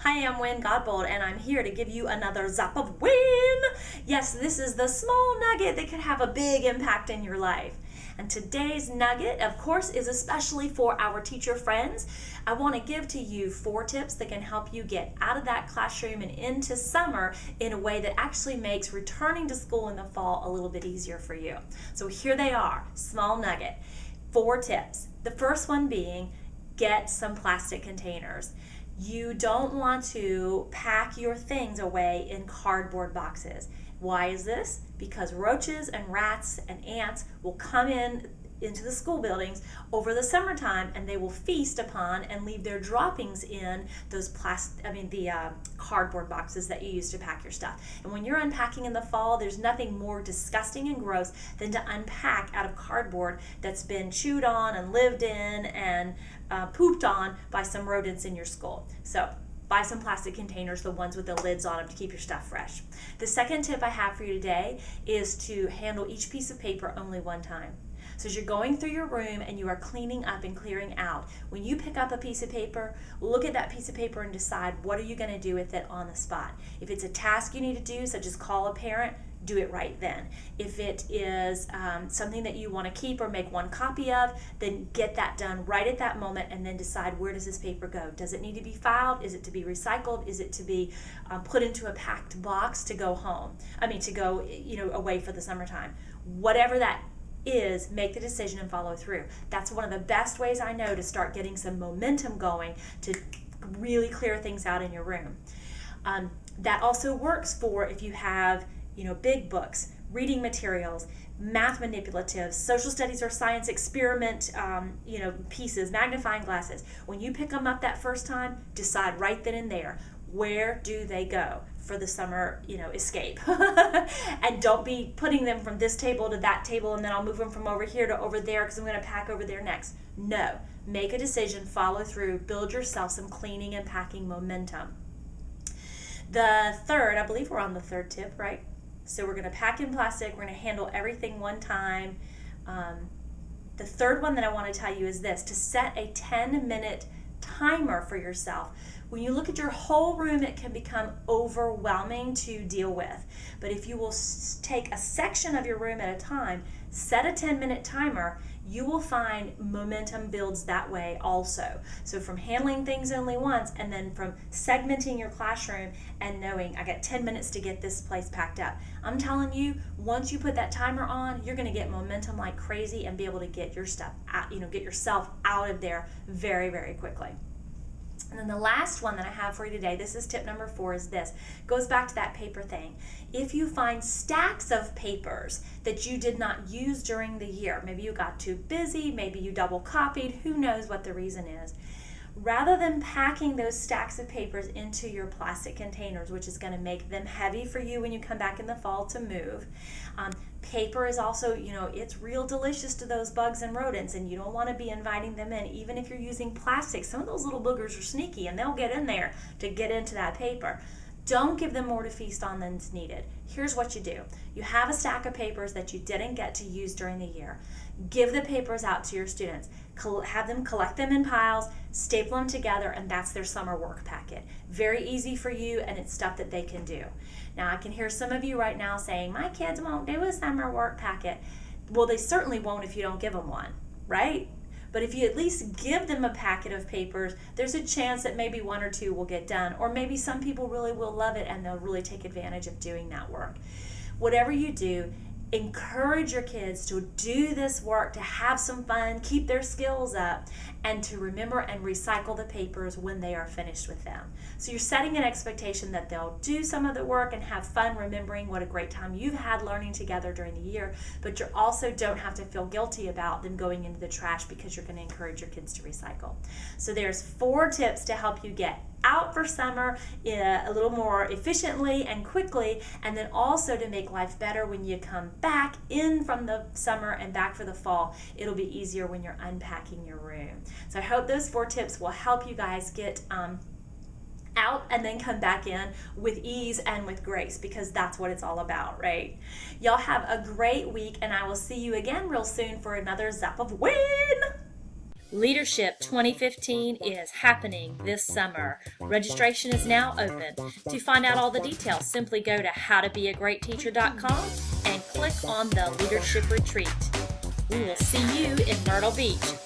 Hi, I'm Wynn Godbold, and I'm here to give you another Zap of Win. Yes, this is the small nugget that could have a big impact in your life. And today's nugget, of course, is especially for our teacher friends. I want to give to you 4 tips that can help you get out of that classroom and into summer in a way that actually makes returning to school in the fall a little bit easier for you. So here they are, small nugget. 4 tips. The first one being, get some plastic containers. You don't want to pack your things away in cardboard boxes. Why is this? Because roaches and rats and ants will come into the school buildings over the summertime, and they will feast upon and leave their droppings in those cardboard boxes that you use to pack your stuff. And when you're unpacking in the fall, there's nothing more disgusting and gross than to unpack out of cardboard that's been chewed on and lived in and pooped on by some rodents in your school. So buy some plastic containers, the ones with the lids on them, to keep your stuff fresh. The second tip I have for you today is to handle each piece of paper only one time. So as you're going through your room and you are cleaning up and clearing out, when you pick up a piece of paper, look at that piece of paper and decide what are you going to do with it on the spot. If it's a task you need to do, such as call a parent, do it right then. If it is something that you want to keep or make one copy of, then get that done right at that moment, and then decide, where does this paper go? Does it need to be filed? Is it to be recycled? Is it to be put into a packed box to go home? To go away for the summertime. Whatever that is, make the decision and follow through. That's one of the best ways I know to start getting some momentum going to really clear things out in your room. That also works for if you have big books, reading materials, math manipulatives, social studies or science experiment pieces, magnifying glasses. When you pick them up that first time, decide right then and there, where do they go for the summer escape? And don't be putting them from this table to that table, and then I'll move them from over here to over there because I'm going to pack over there next. No, make a decision, follow through, build yourself some cleaning and packing momentum. The third, I believe we're on the third tip, right? So we're going to pack in plastic, we're going to handle everything one time. The third one that I want to tell you is this: to set a 10-minute timer for yourself. When you look at your whole room, it can become overwhelming to deal with. But if you will take a section of your room at a time, set a 10-minute timer, you will find momentum builds that way also. So from handling things only once, and then from segmenting your classroom and knowing, I got 10 minutes to get this place packed up. I'm telling you, once you put that timer on, you're going to get momentum like crazy and be able to get your stuff out, get yourself out of there very, very quickly. And then the last one that I have for you today, this is tip number 4, is this. Goes back to that paper thing. If you find stacks of papers that you did not use during the year, maybe you got too busy, maybe you double copied, who knows what the reason is. Rather than packing those stacks of papers into your plastic containers, which is going to make them heavy for you when you come back in the fall to move, paper is also, it's real delicious to those bugs and rodents, and you don't want to be inviting them in. Even if you're using plastic, some of those little boogers are sneaky, and they'll get in there to get into that paper. Don't give them more to feast on than's needed. Here's what you do. You have a stack of papers that you didn't get to use during the year. Give the papers out to your students. Have them collect them in piles, staple them together, and that's their summer work packet. Very easy for you, and it's stuff that they can do. Now, I can hear some of you right now saying, my kids won't do a summer work packet. Well, they certainly won't if you don't give them one, right? But if you at least give them a packet of papers, there's a chance that maybe 1 or 2 will get done, or maybe some people really will love it and they'll really take advantage of doing that work. Whatever you do, encourage your kids to do this work, to have some fun, keep their skills up, and to remember and recycle the papers when they are finished with them. So you're setting an expectation that they'll do some of the work and have fun remembering what a great time you've had learning together during the year, but you also don't have to feel guilty about them going into the trash because you're going to encourage your kids to recycle. So there's 4 tips to help you get out for summer a little more efficiently and quickly, and then also to make life better when you come back in from the summer and back for the fall. It'll be easier when you're unpacking your room. So I hope those 4 tips will help you guys get out and then come back in with ease and with grace, because that's what it's all about, right? Y'all have a great week, and I will see you again real soon for another Zap of Win! Leadership 2015 is happening this summer. Registration is now open. To find out all the details, simply go to howtobeagreatteacher.com and click on the Leadership Retreat. We will see you in Myrtle Beach.